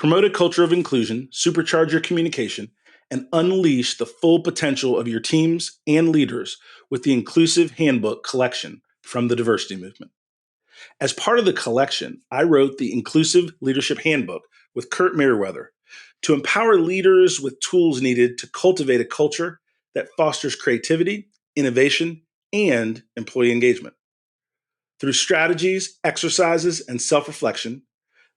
Promote a culture of inclusion, supercharge your communication, and unleash the full potential of your teams and leaders with the Inclusive Handbook collection from the Diversity Movement. As part of the collection, I wrote the Inclusive Leadership Handbook with Kurt Merriweather to empower leaders with tools needed to cultivate a culture that fosters creativity, innovation, and employee engagement. Through strategies, exercises, and self-reflection,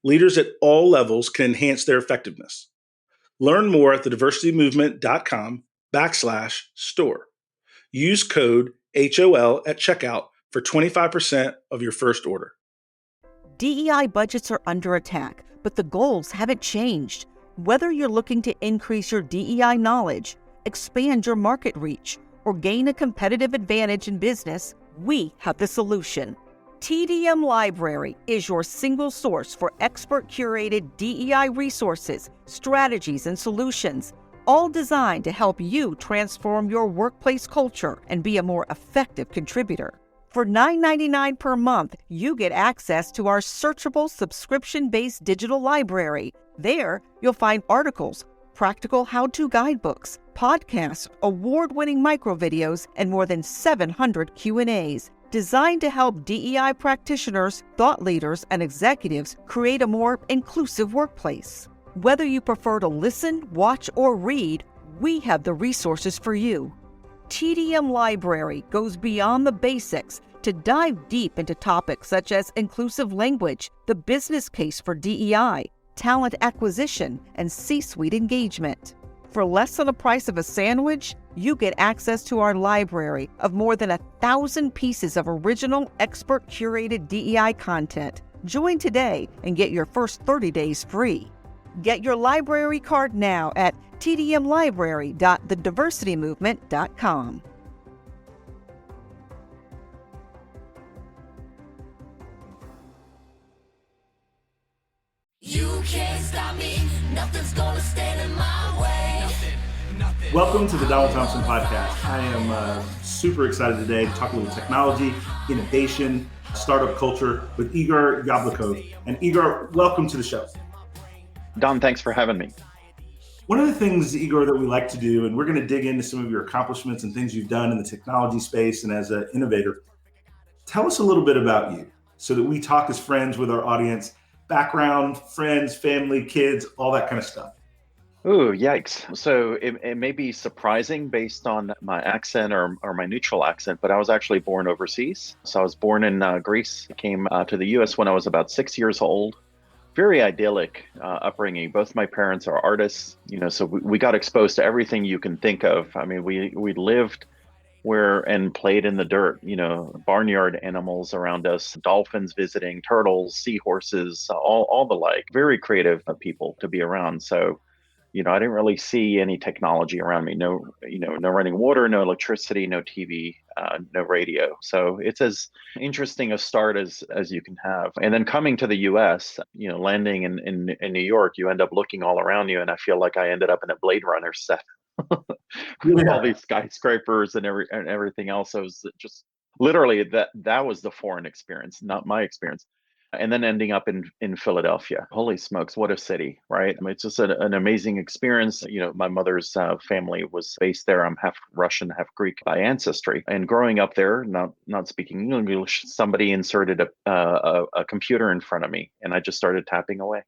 leaders at all levels can enhance their effectiveness. Learn more at thediversitymovement.com/store. Use code HOL at checkout for 25% of your first order. DEI budgets are under attack, but the goals haven't changed. Whether you're looking to increase your DEI knowledge, expand your market reach, or gain a competitive advantage in business, we have the solution. TDM Library is your single source for expert-curated DEI resources, strategies, and solutions, all designed to help you transform your workplace culture and be a more effective contributor. For $9.99 per month, you get access to our searchable subscription-based digital library. There, you'll find articles, practical how-to guidebooks, podcasts, award-winning microvideos, and more than 700 Q&As, designed to help DEI practitioners, thought leaders, and executives create a more inclusive workplace. Whether you prefer to listen, watch, or read, we have the resources for you. TDM Library goes beyond the basics to dive deep into topics such as inclusive language, the business case for DEI, talent acquisition, and C-suite engagement. For less than the price of a sandwich, you get access to our library of more than 1,000 pieces of original, expert-curated DEI content. Join today and get your first 30 days free. Get your library card now at tdmlibrary.thediversitymovement.com. You can't stop me, nothing's gonna stand in my way. Welcome to the Donald Thompson podcast. I am super excited today to talk a little technology, innovation, startup culture with Igor Jablokov. And Igor, welcome to the show. Don, thanks for having me. One of the things, Igor, that we like to do, and we're going to dig into some of your accomplishments and things you've done in the technology space and as an innovator. Tell us a little bit about you so that we talk as friends with our audience, background, friends, family, kids, all that kind of stuff. Ooh, yikes. So it may be surprising based on my accent or my neutral accent, but I was actually born overseas. So I was born in Greece, came to the US when I was about 6 years old. Very idyllic upbringing. Both my parents are artists, so we got exposed to everything you can think of. I mean, we lived and played in the dirt, barnyard animals around us, dolphins visiting, turtles, seahorses, all the like. Very creative people to be around. So, I didn't really see any technology around me. No running water, no electricity, no TV, no radio. So it's as interesting a start as you can have. And then coming to the US, landing in New York, you end up looking all around you. And I feel like I ended up in a Blade Runner set. With all these skyscrapers and everything else. So it was just literally that was the foreign experience, not my experience. And then ending up in Philadelphia. Holy smokes, what a city, right? I mean, it's just an amazing experience. My mother's family was based there. I'm half Russian, half Greek by ancestry. And growing up there, not speaking English, somebody inserted a computer in front of me, and I just started tapping away.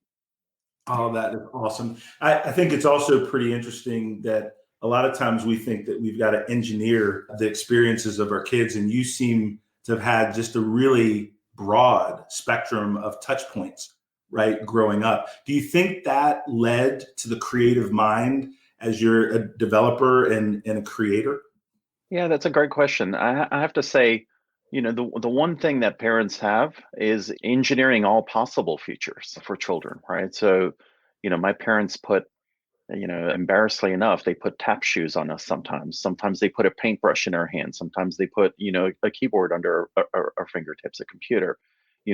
Oh, that is awesome. I think it's also pretty interesting that a lot of times we think that we've got to engineer the experiences of our kids, and you seem to have had just a really broad spectrum of touch points, right, growing up. Do you think that led to the creative mind as you're a developer and a creator? Yeah, that's a great question. I have to say, the one thing that parents have is engineering all possible futures for children, right? So, my parents put, embarrassingly enough, they put tap shoes on us sometimes. Sometimes they put a paintbrush in our hands. Sometimes they put, a keyboard under our fingertips, a computer.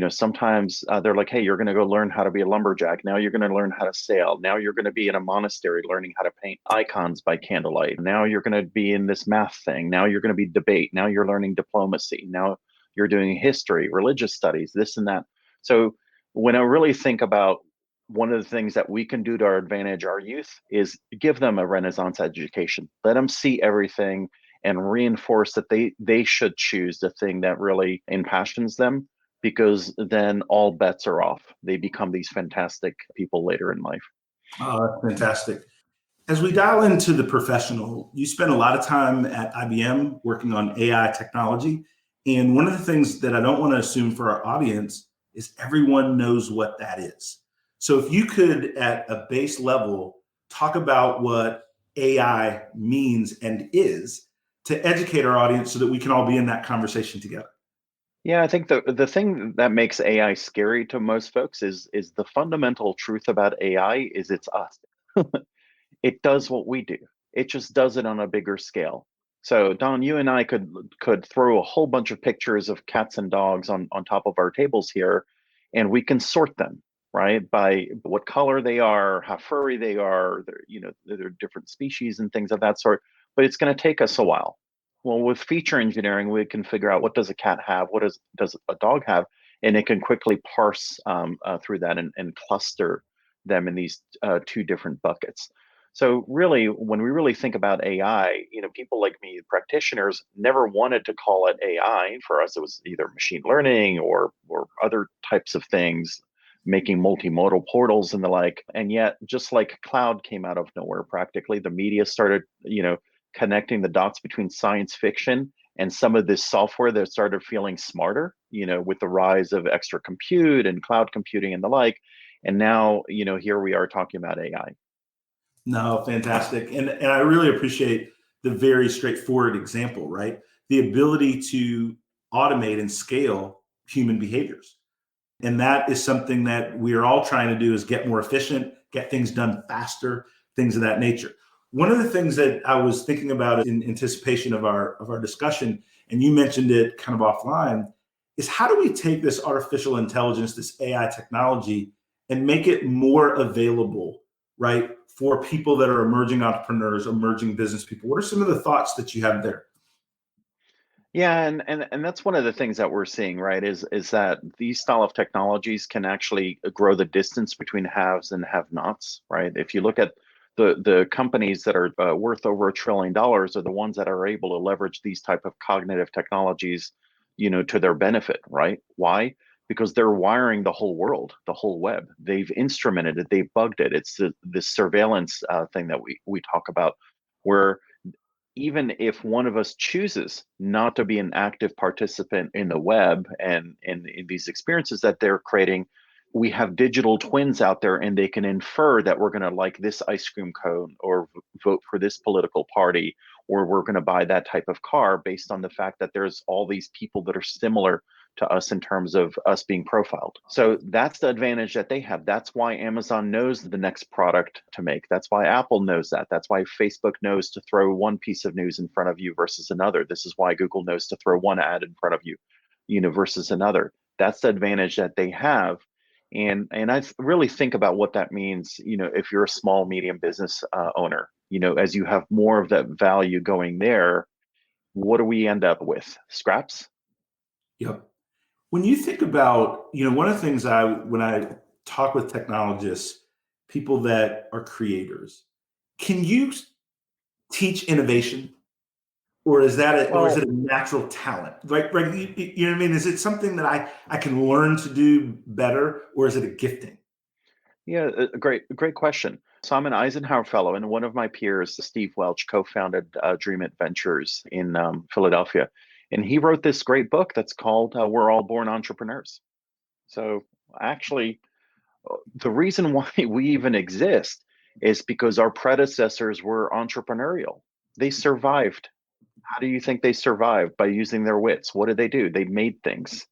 Sometimes they're like, hey, you're going to go learn how to be a lumberjack. Now you're going to learn how to sail. Now you're going to be in a monastery learning how to paint icons by candlelight. Now you're going to be in this math thing. Now you're going to be debate. Now you're learning diplomacy. Now you're doing history, religious studies, this and that. So when I really think about One of the things that we can do to our advantage, our youth, is give them a Renaissance education. Let them see everything and reinforce that they should choose the thing that really impassions them, because then all bets are off. They become these fantastic people later in life. Fantastic. As we dial into the professional, you spend a lot of time at IBM working on AI technology. And one of the things that I don't want to assume for our audience is everyone knows what that is. So if you could, at a base level, talk about what AI means and is to educate our audience so that we can all be in that conversation together. Yeah, I think the thing that makes AI scary to most folks is the fundamental truth about AI is it's us. It does what we do. It just does it on a bigger scale. So Don, you and I could throw a whole bunch of pictures of cats and dogs on top of our tables here, and we can sort them, right? By what color they are, how furry they are, they're different species and things of that sort. But it's going to take us a while. Well, with feature engineering, we can figure out what does a cat have, what does a dog have, and it can quickly parse through that and cluster them in these two different buckets. So really, when we really think about AI, people like me, practitioners, never wanted to call it AI. For us, it was either machine learning or other types of things, making multimodal portals and the like. And yet, just like cloud came out of nowhere, practically, the media started, connecting the dots between science fiction and some of this software that started feeling smarter, with the rise of extra compute and cloud computing and the like. And now, here we are talking about AI. No, fantastic. And I really appreciate the very straightforward example, right? The ability to automate and scale human behaviors. And that is something that we are all trying to do, is get more efficient, get things done faster, things of that nature. One of the things that I was thinking about in anticipation of our discussion, and you mentioned it kind of offline, is how do we take this artificial intelligence, this AI technology, and make it more available, right, for people that are emerging entrepreneurs, emerging business people? What are some of the thoughts that you have there? Yeah, and that's one of the things that we're seeing, right? Is that these style of technologies can actually grow the distance between haves and have-nots, right? If you look at the companies that are worth over $1 trillion are the ones that are able to leverage these type of cognitive technologies, to their benefit, right? Why? Because they're wiring the whole world, the whole web. They've instrumented it, they've bugged it. It's this surveillance thing that we talk about, where even if one of us chooses not to be an active participant in the web and in these experiences that they're creating, we have digital twins out there, and they can infer that we're going to like this ice cream cone or vote for this political party, or we're going to buy that type of car based on the fact that there's all these people that are similar to us in terms of us being profiled. So that's the advantage that they have. That's why Amazon knows the next product to make. That's why Apple knows that. That's why Facebook knows to throw one piece of news in front of you versus another. This is why Google knows to throw one ad in front of you, versus another. That's the advantage that they have. And I really think about what that means, if you're a small, medium business owner, as you have more of that value going there, what do we end up with? Scraps? Yep. When you think about, one of the things when I talk with technologists, people that are creators, can you teach innovation, or is or is Well, it a natural talent? Right, you know what I mean? Is it something that I can learn to do better, or is it a gifting? yeah, a great question. So I'm an Eisenhower Fellow, and one of my peers, Steve Welch, co-founded Dream It Ventures in Philadelphia, and he wrote this great book that's called "We're All Born Entrepreneurs." So actually, the reason why we even exist is because our predecessors were entrepreneurial. They survived. How do you think they survived? By using their wits. What did they do? They made things,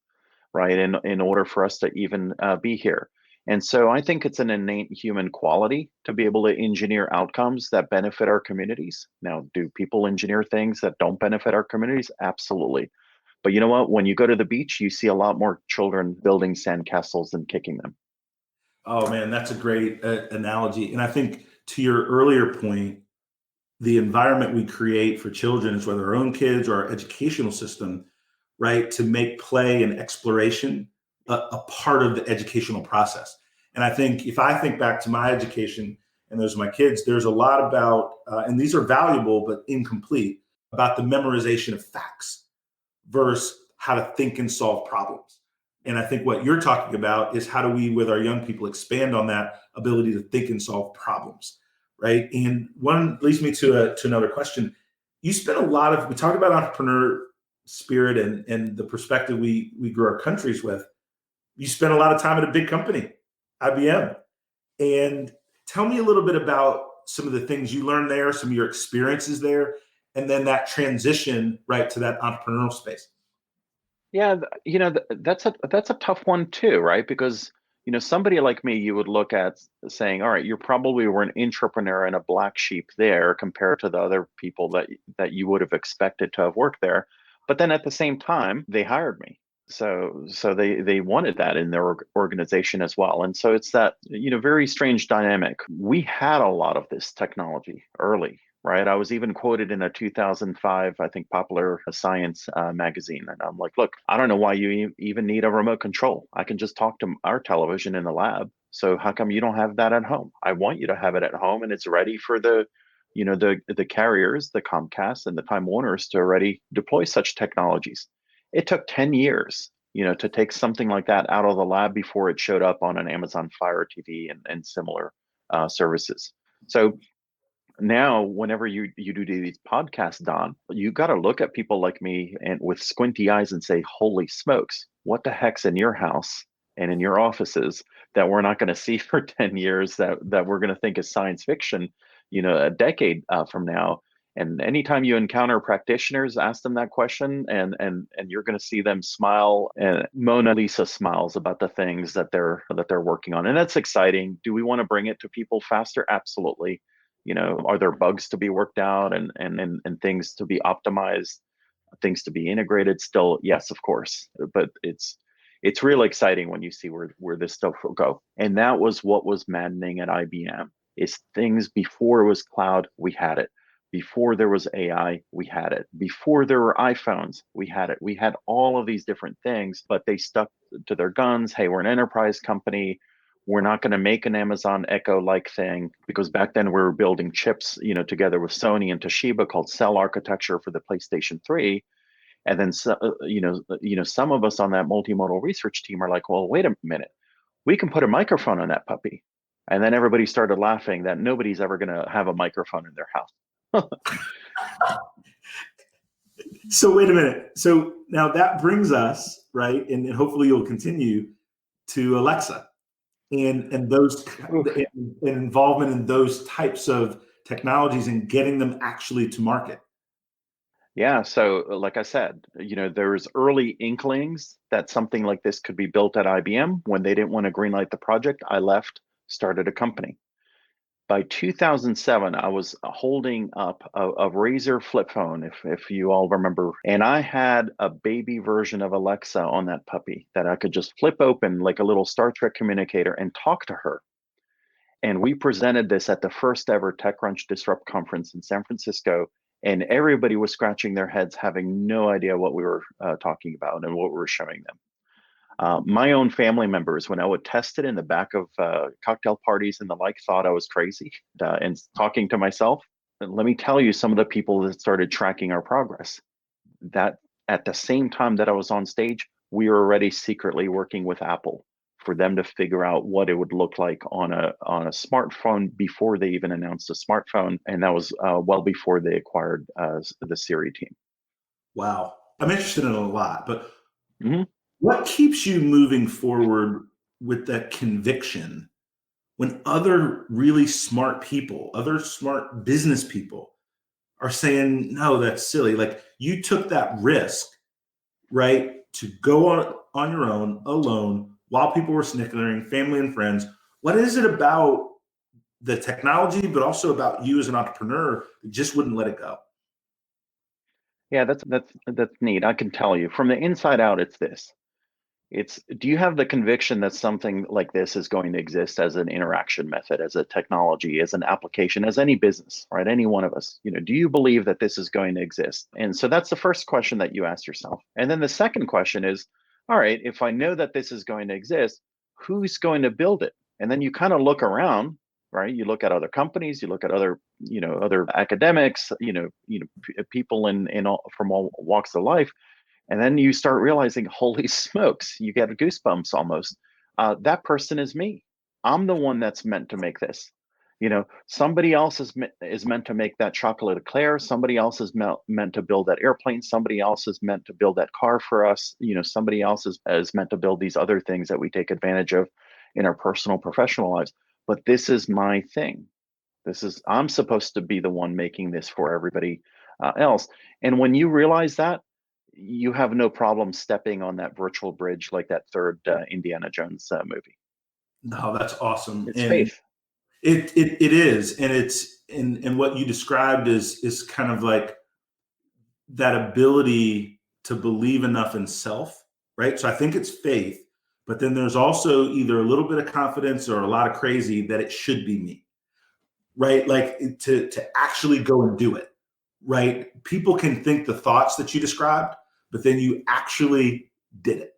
right? In order for us to even be here. And so I think it's an innate human quality to be able to engineer outcomes that benefit our communities. Now, do people engineer things that don't benefit our communities? Absolutely. But you know what? When you go to the beach, you see a lot more children building sandcastles than kicking them. Oh man, that's a great analogy. And I think, to your earlier point, the environment we create for children, is whether our own kids or our educational system, right, to make play and exploration a part of the educational process. And I think if I think back to my education and those are my kids, there's a lot about, and these are valuable but incomplete, about the memorization of facts versus how to think and solve problems. And I think what you're talking about is how do we, with our young people, expand on that ability to think and solve problems, right? And one leads me to another question. You spent a lot of, we talked about entrepreneur spirit and the perspective we grew our countries with. You spent a lot of time at a big company, IBM. And tell me a little bit about some of the things you learned there, some of your experiences there, and then that transition right to that entrepreneurial space. Yeah, that's a tough one too, right? Because somebody like me, you would look at saying, all right, you probably were an entrepreneur and a black sheep there compared to the other people that you would have expected to have worked there. But then at the same time, they hired me. So they wanted that in their organization as well. And so it's that, very strange dynamic. We had a lot of this technology early, right? I was even quoted in a 2005, I think, Popular Science magazine. And I'm like, look, I don't know why you even need a remote control. I can just talk to our television in the lab. So how come you don't have that at home? I want you to have it at home, and it's ready for the carriers, the Comcast and the Time Warners to already deploy such technologies. It took 10 years, to take something like that out of the lab before it showed up on an Amazon Fire TV and similar services. So now, whenever you do these podcasts, Don, you got to look at people like me and with squinty eyes and say, "Holy smokes, what the heck's in your house and in your offices that we're not going to see for 10 years that we're going to think is science fiction, a decade from now?" And anytime you encounter practitioners, ask them that question, and you're going to see them smile, and Mona Lisa smiles about the things that they're working on, and that's exciting. Do we want to bring it to people faster? Absolutely. Are there bugs to be worked out and things to be optimized, things to be integrated? Still, yes, of course. But it's really exciting when you see where this stuff will go. And that was what was maddening at IBM is things before it was cloud, we had it. Before there was AI, we had it. Before there were iPhones, we had it. We had all of these different things, but they stuck to their guns. Hey, we're an enterprise company. We're not going to make an Amazon Echo-like thing, because back then we were building chips, together with Sony and Toshiba called Cell Architecture for the PlayStation 3. And then, some of us on that multimodal research team are like, well, wait a minute, we can put a microphone on that puppy. And then everybody started laughing that nobody's ever going to have a microphone in their house. So wait a minute. So now that brings us, right, and hopefully you'll continue, to Alexa and those and involvement in those types of technologies and getting them actually to market. Yeah, so like I said, there's early inklings that something like this could be built at IBM. When they didn't want to greenlight the project, I left, started a company. By 2007, I was holding up a Razor flip phone, if you all remember, and I had a baby version of Alexa on that puppy that I could just flip open like a little Star Trek communicator and talk to her. And we presented this at the first ever TechCrunch Disrupt conference in San Francisco, and everybody was scratching their heads, having no idea what we were talking about and what we were showing them. My own family members, when I would test it in the back of cocktail parties and the like, thought I was crazy. And talking to myself, and let me tell you, some of the people that started tracking our progress, that at the same time that I was on stage, we were already secretly working with Apple for them to figure out what it would look like on a smartphone before they even announced a smartphone. And that was well before they acquired the Siri team. Wow. I'm interested in a lot, but what keeps you moving forward with that conviction when other really smart people, other smart business people are saying, no, that's silly? Like, you took that risk, right, to go on your own, alone, while people were snickering, family and friends. What is it about the technology, but also about you as an entrepreneur that just wouldn't let it go? Yeah, that's neat. I can tell you from the inside out, it's this. Do you have the conviction that something like this is going to exist as an interaction method, as a technology, as an application, as any business, right? Any one of us, do you believe that this is going to exist? And so that's the first question that you ask yourself. And then the second question is, all right, if I know that this is going to exist, who's going to build it? And then you kind of look around, right? You look at other companies, you look at other, other academics, people in all, from all walks of life. And then you start realizing, holy smokes, you get goosebumps almost. That person is me. I'm the one that's meant to make this. Somebody else is meant to make that chocolate eclair. Somebody else is meant to build that airplane. Somebody else is meant to build that car for us. Somebody else is meant to build these other things that we take advantage of in our personal, professional lives. But this is my thing. I'm supposed to be the one making this for everybody else. And when you realize that, you have no problem stepping on that virtual bridge like that third Indiana Jones movie. No, that's awesome. It's And faith. it is. And it's and what you described is kind of like that ability to believe enough in self, right? So I think it's faith, but then there's also either a little bit of confidence or a lot of crazy that it should be me, right? Like to actually go and do it, right? People can think the thoughts that you described, but then you actually did it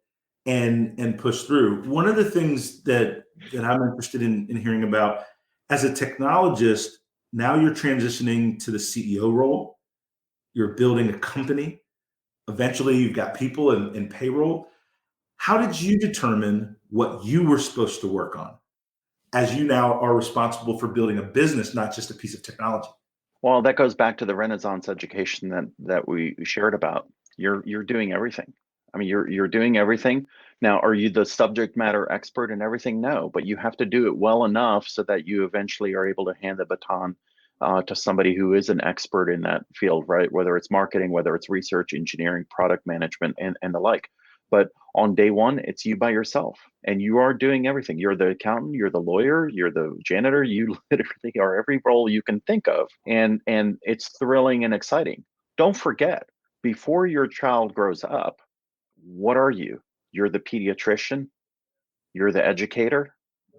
and push through. One of the things that I'm interested in hearing about as a technologist, now you're transitioning to the CEO role. You're building a company. Eventually, you've got people in payroll. How did you determine what you were supposed to work on as you now are responsible for building a business, not just a piece of technology? Well, that goes back to the Renaissance education that we shared about. You're doing everything. I mean, you're doing everything. Now, are you the subject matter expert in everything? No, but you have to do it well enough so that you eventually are able to hand the baton to somebody who is an expert in that field, right? Whether it's marketing, whether it's research, engineering, product management, and the like. But on day one, it's you by yourself, and you are doing everything. You're the accountant, you're the lawyer, you're the janitor. You literally are every role you can think of, and it's thrilling and exciting. Don't forget, before your child grows up, what are you? You're the pediatrician, you're the educator,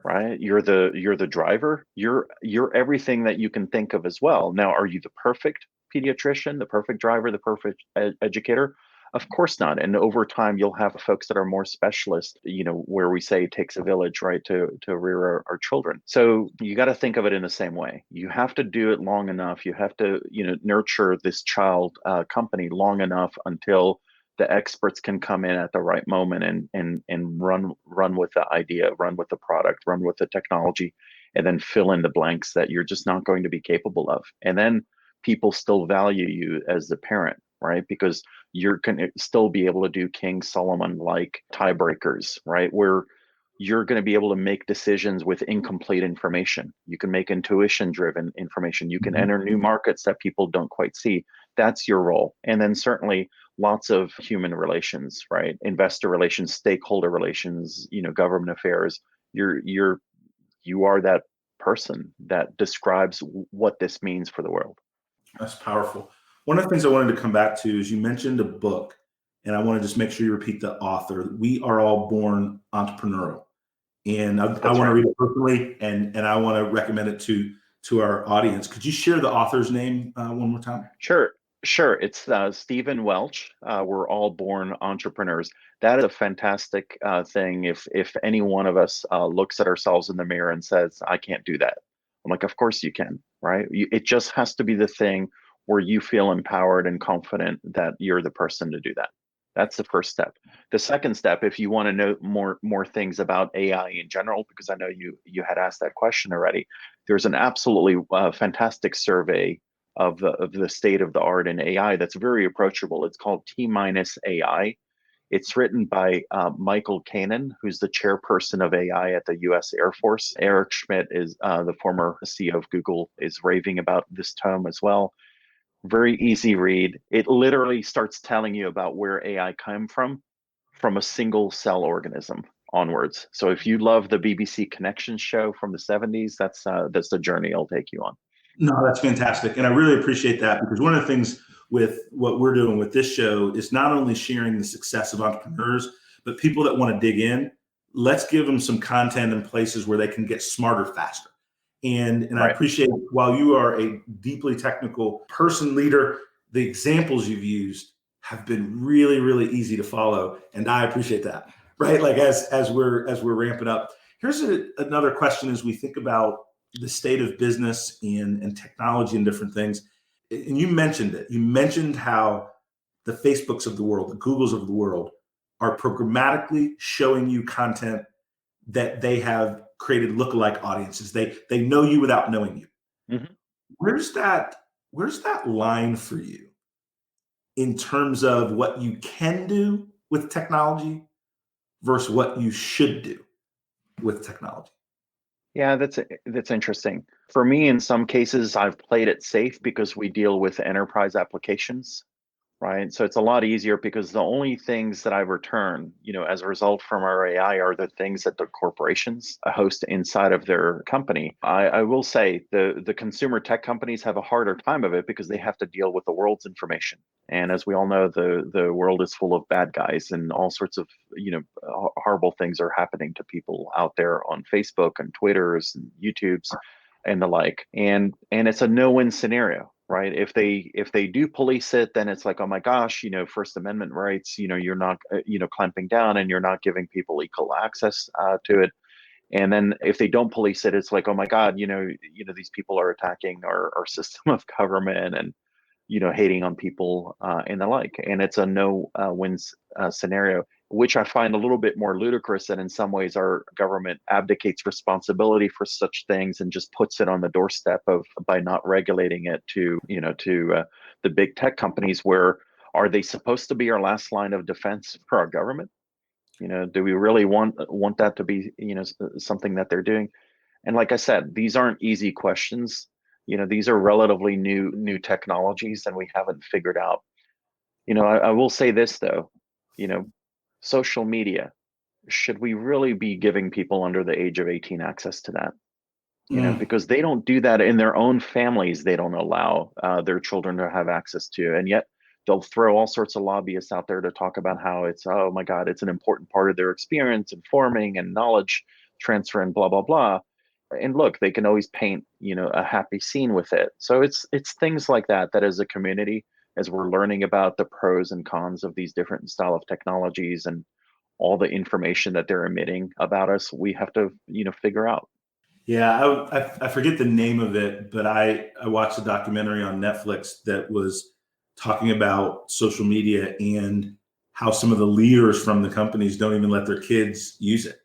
right? You're the driver, you're everything that you can think of as well. Now, are you the perfect pediatrician, the perfect driver, the perfect educator? Of course not. And over time, you'll have folks that are more specialist, where we say it takes a village, right, to rear our children. So you got to think of it in the same way. You have to do it long enough. You have to, nurture this child company long enough until the experts can come in at the right moment and run with the idea, run with the product, run with the technology, and then fill in the blanks that you're just not going to be capable of. And then people still value you as the parent, right? Because you're going to still be able to do King Solomon like tiebreakers, right? Where you're going to be able to make decisions with incomplete information. You can make intuition driven information. You can enter new markets that people don't quite see. That's your role. And then certainly lots of human relations, right? Investor relations, stakeholder relations, government affairs. You are that person that describes what this means for the world. That's powerful. One of the things I wanted to come back to is you mentioned a book, and I want to just make sure you repeat the author. We Are All Born Entrepreneurial. And I want to read it personally, and I want to recommend it to our audience. Could you share the author's name one more time? Sure. It's Stephen Welch. We're all born entrepreneurs. That is a fantastic thing. If any one of us looks at ourselves in the mirror and says, "I can't do that," I'm like, "Of course you can, right?" It just has to be the thing where you feel empowered and confident that you're the person to do that. That's the first step. The second step, if you want to know more things about AI in general, because I know you had asked that question already, there's an absolutely fantastic survey of the state of the art in AI that's very approachable. It's called T minus AI. It's written by Michael Kanan, who's the chairperson of AI at the U.S. Air Force. Eric Schmidt is the former CEO of Google, is raving about this tome as well. Very easy read. It literally starts telling you about where AI came from a single cell organism onwards. So if you love the BBC Connections show from the 70s, that's the journey it'll take you on. No, that's fantastic. And I really appreciate that, because one of the things with what we're doing with this show is not only sharing the success of entrepreneurs, but people that want to dig in. Let's give them some content in places where they can get smarter faster. And Right. I appreciate, while you are a deeply technical person, leader, the examples you've used have been really, really easy to follow. And I appreciate that, right? Like as we're ramping up. Here's another question as we think about the state of business and technology and different things. And you mentioned it. You mentioned how the Facebooks of the world, the Googles of the world are programmatically showing you content that they have created lookalike audiences. They know you without knowing you. Mm-hmm. Where's that line for you in terms of what you can do with technology versus what you should do with technology? Yeah, that's interesting. For me, in some cases, I've played it safe because we deal with enterprise applications, right? So it's a lot easier because the only things that I return, as a result from our AI are the things that the corporations host inside of their company. I will say the consumer tech companies have a harder time of it because they have to deal with the world's information. And as we all know, the world is full of bad guys and all sorts of, horrible things are happening to people out there on Facebook and Twitters and YouTubes and the like. And it's a no-win scenario, right? If they do police it, then it's like, oh my gosh, First Amendment rights, you're not clamping down and you're not giving people equal access to it. And then if they don't police it, it's like, oh my God, these people are attacking our system of government and hating on people and the like. And it's a no wins scenario, which I find a little bit more ludicrous that in some ways our government abdicates responsibility for such things and just puts it on the doorstep of by not regulating it to the big tech companies. Where are they supposed to be our last line of defense for our government? Do we really want that to be something that they're doing? And like I said, these aren't easy questions. These are relatively new technologies, and we haven't figured out. I will say this though, you know, social media. Should we really be giving people under the age of 18 access to that? Mm. Because they don't do that in their own families. They don't allow their children to have access to, and yet they'll throw all sorts of lobbyists out there to talk about how it's, oh my God, it's an important part of their experience and forming and knowledge transfer and blah blah blah. And look, they can always paint a happy scene with it. So it's things like that as a community, as we're learning about the pros and cons of these different style of technologies and all the information that they're emitting about us, we have to figure out. Yeah, I forget the name of it, but I watched a documentary on Netflix that was talking about social media and how some of the leaders from the companies don't even let their kids use it.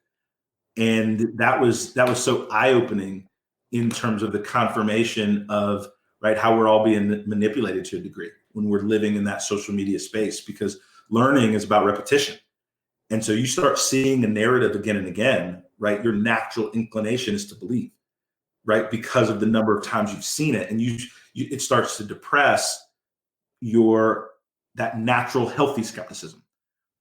And that was so eye-opening in terms of the confirmation of, right, how we're all being manipulated to a degree when we're living in that social media space, because learning is about repetition. And so you start seeing a narrative again and again, right? Your natural inclination is to believe, right? Because of the number of times you've seen it, and it starts to depress your that natural healthy skepticism,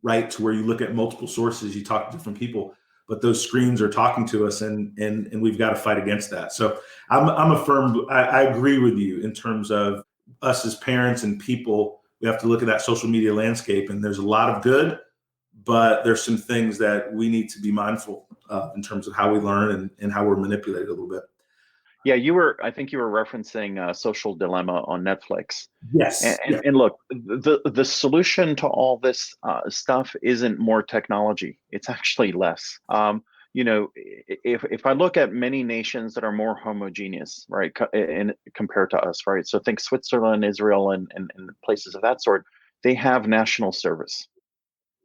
right? To where you look at multiple sources, you talk to different people, but those screens are talking to us, and we've got to fight against that. So I agree with you in terms of us as parents and people. We have to look at that social media landscape, and there's a lot of good, but there's some things that we need to be mindful of in terms of how we learn and how we're manipulated a little bit. Yeah, I think you were referencing Social Dilemma on Netflix. Yes. And, and, Yeah. and look, the solution to all this stuff isn't more technology. It's actually less. If I look at many nations that are more homogeneous, right, compared to us, right? So think Switzerland, Israel, and places of that sort. They have national service.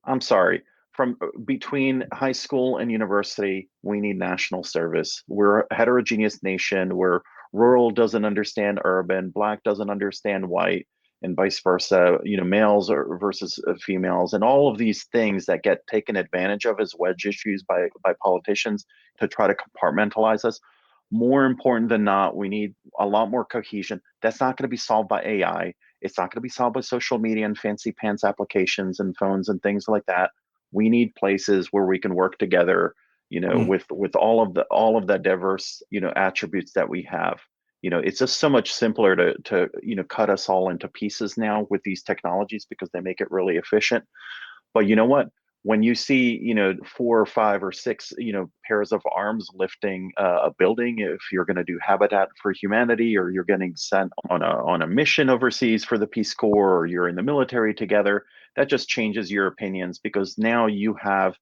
I'm sorry. From between high school and university, we need national service. We're a heterogeneous nation where rural doesn't understand urban, black doesn't understand white, and vice versa. Males versus females, and all of these things that get taken advantage of as wedge issues by politicians to try to compartmentalize us. More important than not, we need a lot more cohesion. That's not going to be solved by AI. It's not going to be solved by social media and fancy pants applications and phones and things like that. We need places where we can work together, Mm. with all of the diverse, attributes that we have. It's just so much simpler to cut us all into pieces now with these technologies because they make it really efficient. But you know what? When you see, four or five or six, pairs of arms lifting a building, if you're going to do Habitat for Humanity, or you're getting sent on a mission overseas for the Peace Corps, or you're in the military together, that just changes your opinions because now you have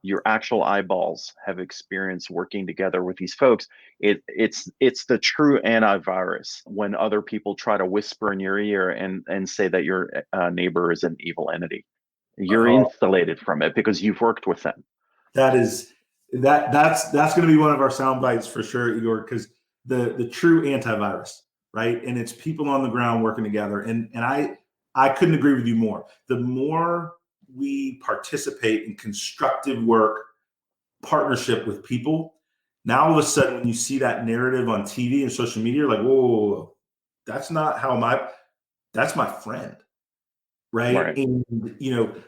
your actual eyeballs have experience working together with these folks, it's the true antivirus when other people try to whisper in your ear and say that your neighbor is an evil entity. You're Oh, insulated from it because you've worked with them. that's going to be one of our sound bites for sure, Igor, because the true antivirus, right? And it's people on the ground working together. And I couldn't agree with you more. The more we participate in constructive work, partnership with people, now all of a sudden when you see that narrative on TV and social media, you're like, whoa, that's not how that's my friend. Right. Right. And,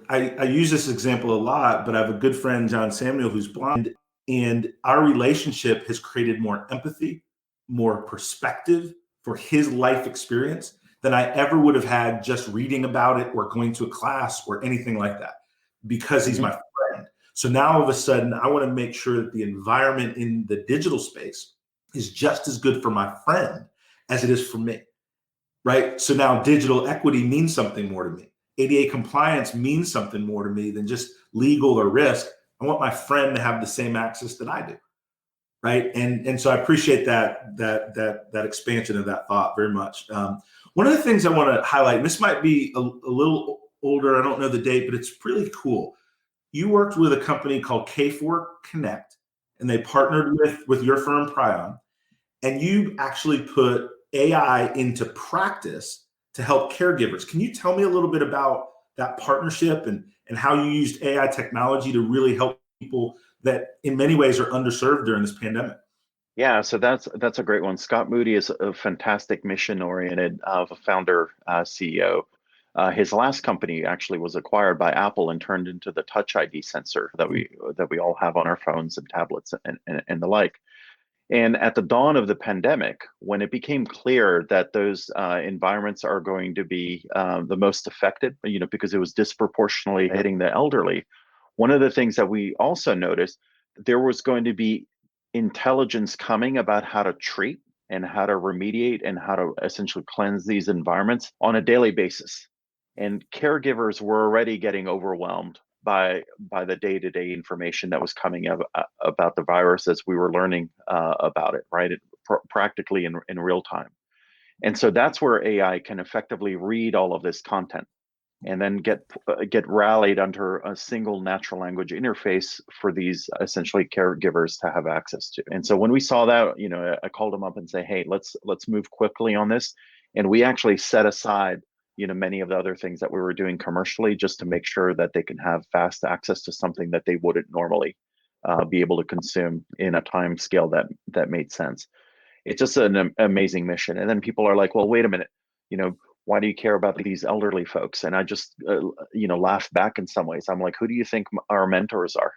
I use this example a lot, but I have a good friend, John Samuel, who's blind. And our relationship has created more empathy, more perspective for his life experience than I ever would have had just reading about it or going to a class or anything like that, because he's my friend. So now all of a sudden, I want to make sure that the environment in the digital space is just as good for my friend as it is for me. Right. So now digital equity means something more to me. ADA compliance means something more to me than just legal or risk. I want my friend to have the same access that I do. Right. And so I appreciate that expansion of that thought very much. One of the things I want to highlight, and this might be a little older, I don't know the date, but it's really cool. You worked with a company called K4 Connect, and they partnered with your firm Prion, and you actually put AI into practice to help caregivers. Can you tell me a little bit about that partnership and how you used AI technology to really help people that in many ways are underserved during this pandemic? Yeah, so that's a great one. Scott Moody is a fantastic mission-oriented founder, CEO. His last company actually was acquired by Apple and turned into the Touch ID sensor that we all have on our phones and tablets and the like. And at the dawn of the pandemic, when it became clear that those environments are going to be the most affected, because it was disproportionately hitting the elderly, one of the things that we also noticed, there was going to be intelligence coming about how to treat and how to remediate and how to essentially cleanse these environments on a daily basis. And caregivers were already getting overwhelmed by the day-to-day information that was coming about the virus as we were learning about it, right? Practically in real time. And so that's where AI can effectively read all of this content and then get rallied under a single natural language interface for these essentially caregivers to have access to. And so when we saw that, I called them up and say, hey, let's move quickly on this. And we actually set aside many of the other things that we were doing commercially just to make sure that they can have fast access to something that they wouldn't normally be able to consume in a time scale that made sense. It's just an amazing mission. And then people are like, well, wait a minute, why do you care about these elderly folks? And I just, laugh back in some ways. I'm like, who do you think our mentors are?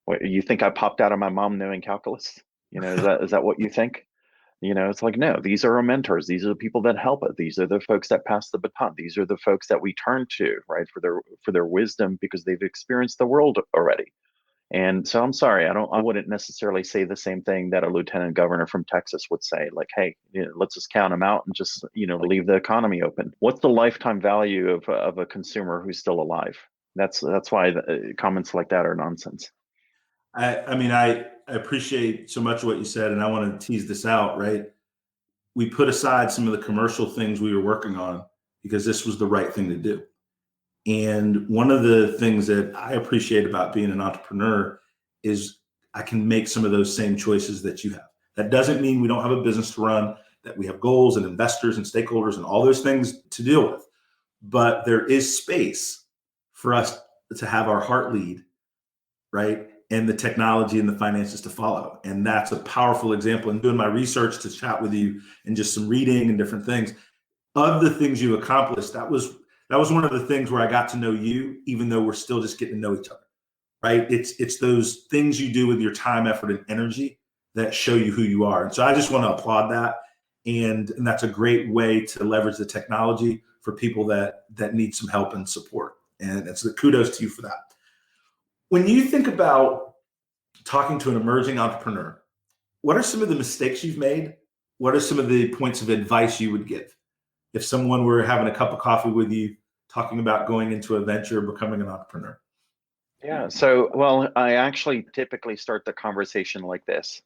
What, you think I popped out of my mom knowing calculus? Is that what you think? It's like, no, these are our mentors. These are the people that help us. These are the folks that pass the baton. These are the folks that we turn to, right, for their wisdom because they've experienced the world already. And so I'm sorry, I wouldn't necessarily say the same thing that a lieutenant governor from Texas would say, like, hey, let's just count them out and just, leave the economy open. What's the lifetime value of a consumer who's still alive? That's why comments like that are nonsense. I appreciate so much what you said, and I want to tease this out, right? We put aside some of the commercial things we were working on because this was the right thing to do. And one of the things that I appreciate about being an entrepreneur is I can make some of those same choices that you have. That doesn't mean we don't have a business to run, that we have goals and investors and stakeholders and all those things to deal with. But there is space for us to have our heart lead, right? And the technology and the finances to follow. And that's a powerful example. And doing my research to chat with you and just some reading and different things, of the things you accomplished, that was one of the things where I got to know you, even though we're still just getting to know each other, right? It's those things you do with your time, effort, and energy that show you who you are. And so I just want to applaud that. And that's a great way to leverage the technology for people that need some help and support. And it's the kudos to you for that. When you think about talking to an emerging entrepreneur, what are some of the mistakes you've made? What are some of the points of advice you would give if someone were having a cup of coffee with you, talking about going into a venture, becoming an entrepreneur? Yeah. So, well, I actually typically start the conversation like this.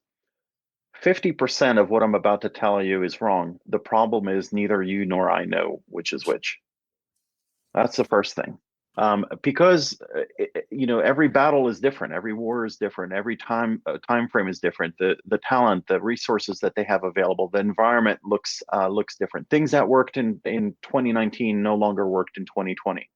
50% of what I'm about to tell you is wrong. The problem is neither you nor I know which is which. That's the first thing. Because every battle is different, every war is different, every time frame is different. The talent, the resources that they have available, the environment looks different. Things that worked in 2019 no longer worked in 2020.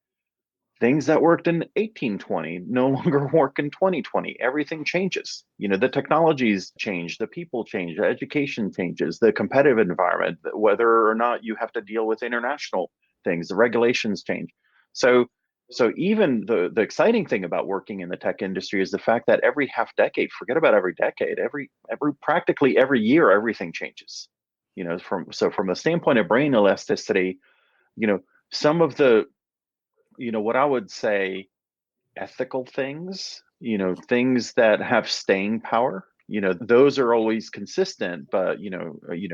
Things that worked in 1820 no longer work in 2020. Everything changes. The technologies change, the people change, the education changes, the competitive environment, whether or not you have to deal with international things, the regulations change. So so even the exciting thing about working in the tech industry is the fact that every half decade, forget about every decade, every practically every year, everything changes. From the standpoint of brain elasticity, you know, some of the what I would say ethical things, things that have staying power, those are always consistent, but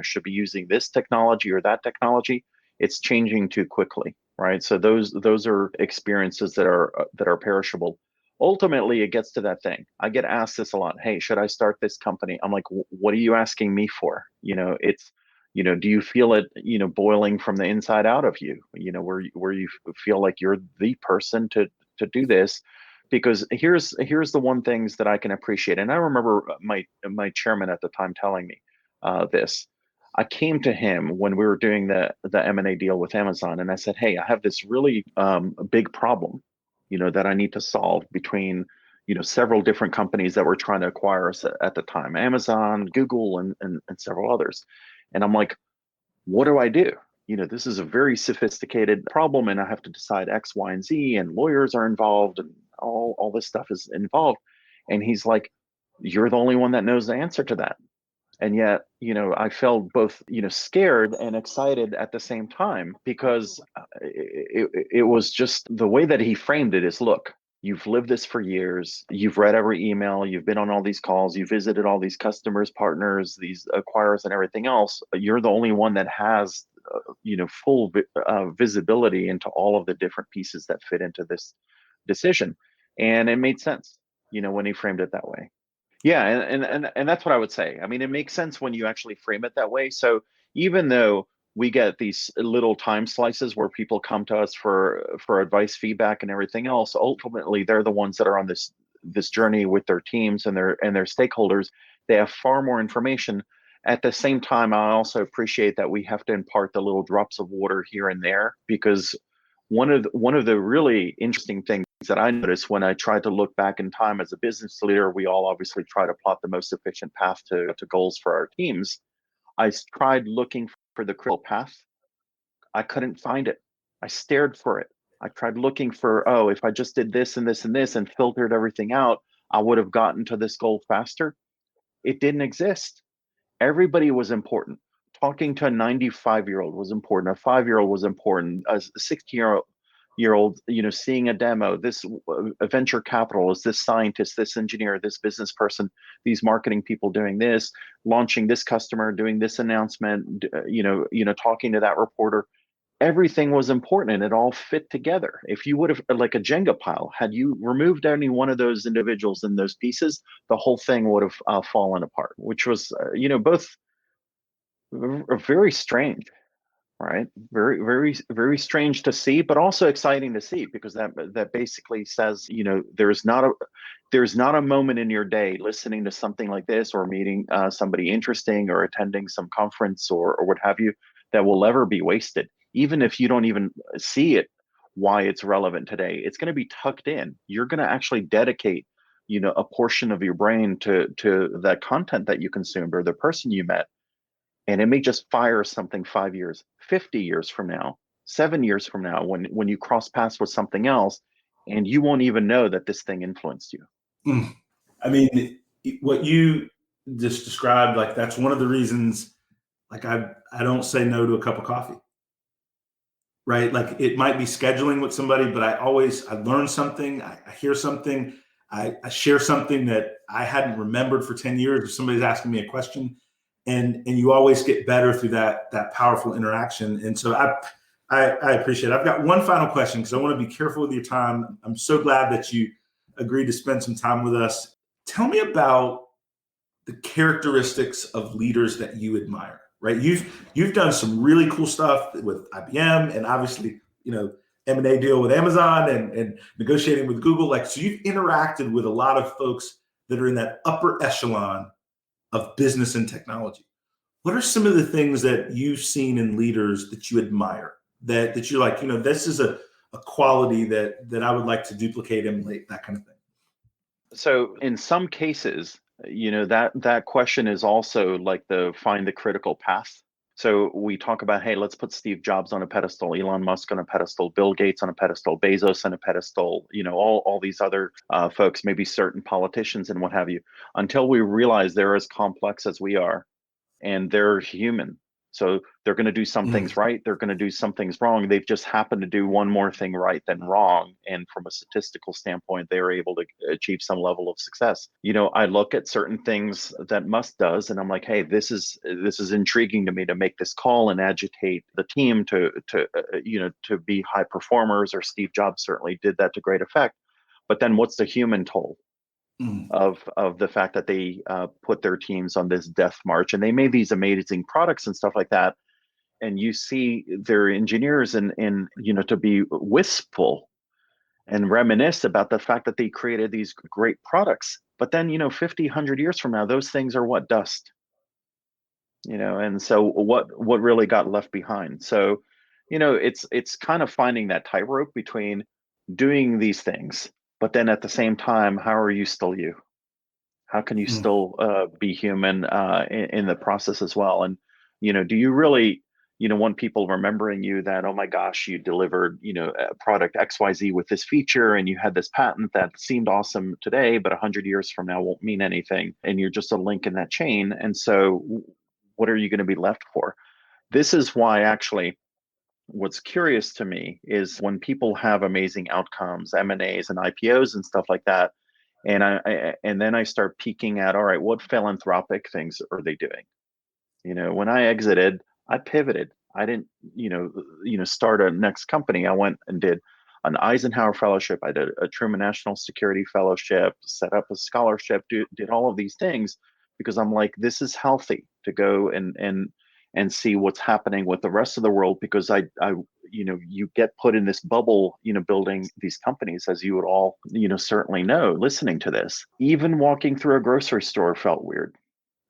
should be using this technology or that technology. It's changing too quickly, right? So those are experiences that are perishable. Ultimately, it gets to that thing. I get asked this a lot. Hey, should I start this company? I'm like, what are you asking me for? Do you feel it, boiling from the inside out of you, where you feel like you're the person to do this? Because here's the one things that I can appreciate. And I remember my chairman at the time telling me this. I came to him when we were doing the M&A deal with Amazon, and I said, "Hey, I have this really big problem, that I need to solve between, several different companies that were trying to acquire us at the time, Amazon, Google, and several others." And I'm like, what do I do? This is a very sophisticated problem, and I have to decide X, Y, and Z, and lawyers are involved, and all this stuff is involved. And he's like, you're the only one that knows the answer to that. And yet, I felt both, scared and excited at the same time, because it was just the way that he framed it is, look, you've lived this for years. You've read every email. You've been on all these calls. You visited all these customers, partners, these acquirers, and everything else. You're the only one that has, full visibility into all of the different pieces that fit into this decision. And it made sense, when he framed it that way. Yeah, and that's what I would say. I mean, it makes sense when you actually frame it that way. So even though we get these little time slices where people come to us for advice, feedback, and everything else, ultimately they're the ones that are on this journey with their teams and their stakeholders. They have far more information. At the same time, I also appreciate that we have to impart the little drops of water here and there, because one of the really interesting things that I noticed when I tried to look back in time as a business leader, we all obviously try to plot the most efficient path to goals for our teams. I tried looking for the critical path. I couldn't find it. I stared for it. I tried looking for, oh, if I just did this and this and this and filtered everything out, I would have gotten to this goal faster. It didn't exist. Everybody was important. Talking to a 95-year-old was important. A 5-year-old was important. A 60-year-old, seeing a demo. This venture capitalist, this scientist, this engineer, this business person, these marketing people doing this, launching this customer, doing this announcement. Talking to that reporter. Everything was important, and it all fit together. If you would have, like a Jenga pile, had you removed any one of those individuals in those pieces, the whole thing would have fallen apart, which was, both very strange, right? Very, very, very strange to see, but also exciting to see, because that basically says, there's not a moment in your day listening to something like this, or meeting somebody interesting, or attending some conference, or what have you, that will ever be wasted. Even if you don't even see it, why it's relevant today, it's going to be tucked in. You're going to actually dedicate, a portion of your brain to that content that you consumed, or the person you met. And it may just fire something 5 years, 50 years from now, 7 years from now, when you cross paths with something else, and you won't even know that this thing influenced you. I mean, what you just described, like, that's one of the reasons, like, I don't say no to a cup of coffee, right? Like, it might be scheduling with somebody, but I learn something, I hear something, I share something that I hadn't remembered for 10 years, if somebody's asking me a question, and you always get better through that powerful interaction. And so I appreciate it. I've got one final question, because I want to be careful with your time. I'm so glad that you agreed to spend some time with us. Tell me about the characteristics of leaders that you admire, right? You've done some really cool stuff with IBM and obviously, M&A deal with Amazon and negotiating with Google. So you've interacted with a lot of folks that are in that upper echelon of business and technology. What are some of the things that you've seen in leaders that you admire, that you're like, this is a quality that I would like to duplicate, emulate, that kind of thing? So in some cases, that question is also like find the critical path. So we talk about, hey, let's put Steve Jobs on a pedestal, Elon Musk on a pedestal, Bill Gates on a pedestal, Bezos on a pedestal, all these other folks, maybe certain politicians and what have you, until we realize they're as complex as we are and they're human. So they're going to do some things right. They're going to do some things wrong. They've just happened to do one more thing right than wrong. And from a statistical standpoint, they're able to achieve some level of success. I look at certain things that Musk does, and I'm like, hey, this is intriguing to me to make this call and agitate the team to be high performers. Or Steve Jobs certainly did that to great effect. But then what's the human toll of the fact that they put their teams on this death march, and they made these amazing products and stuff like that, and you see their engineers and to be wistful and reminisce about the fact that they created these great products, but then 50, 100 years from now, those things are what, dust, and so what really got left behind. So it's kind of finding that tightrope between doing these things, but then at the same time, how are you still you? How can you still be human in the process as well? And, do you really, want people remembering you that, oh my gosh, you delivered, a product XYZ with this feature and you had this patent that seemed awesome today, but 100 years from now won't mean anything. And you're just a link in that chain. And so what are you going to be left for? This is why actually what's curious to me is when people have amazing outcomes, M&As and IPOs and stuff like that, and then I start peeking at, all right, what philanthropic things are they doing? When I exited, I pivoted. I didn't, start a next company. I went and did an Eisenhower Fellowship. I did a Truman National Security Fellowship, set up a scholarship, did all of these things because I'm like, this is healthy to go and see what's happening with the rest of the world, because you get put in this bubble, building these companies, as you would all, certainly know, listening to this. Even walking through a grocery store felt weird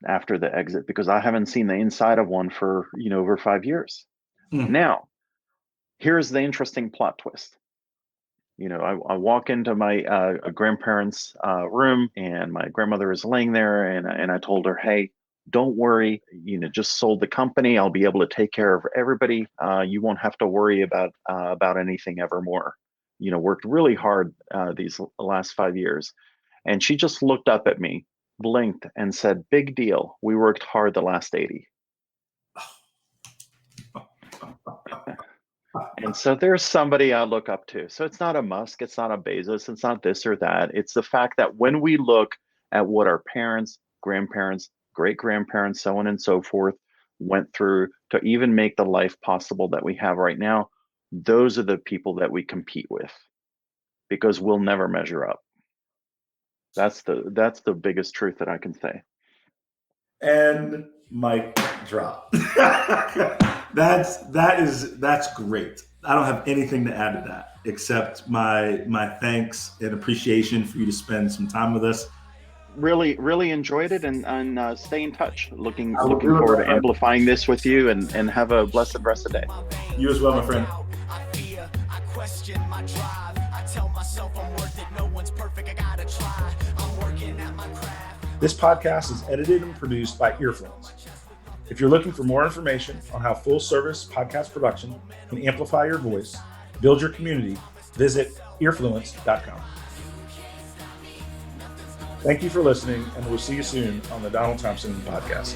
after the exit, because I haven't seen the inside of one for, over 5 years. Now, here's the interesting plot twist. I walk into my grandparents' room, and my grandmother is laying there, and I told her, hey, don't worry, just sold the company. I'll be able to take care of everybody. You won't have to worry about anything ever more. Worked really hard these last 5 years. And she just looked up at me, blinked, and said, big deal. We worked hard the last 80. And so there's somebody I look up to. So it's not a Musk, it's not a Bezos, it's not this or that. It's the fact that when we look at what our parents, grandparents, great-grandparents, so on and so forth, went through to even make the life possible that we have right now, those are the people that we compete with, because we'll never measure up. That's the biggest truth that I can say. And mic drop. That's great. I don't have anything to add to that except my thanks and appreciation for you to spend some time with us. Really enjoyed it, and stay in touch. Looking forward to amplifying this with you, and have a blessed rest of the day. You as well, my friend. I fear, I question my drive. I tell myself I'm worth it. No one's perfect. I gotta try. I'm working at my craft. This podcast is edited and produced by Earfluence. If you're looking for more information on how full-service podcast production can amplify your voice, build your community, visit earfluence.com. Thank you for listening, and we'll see you soon on the Donald Thompson podcast.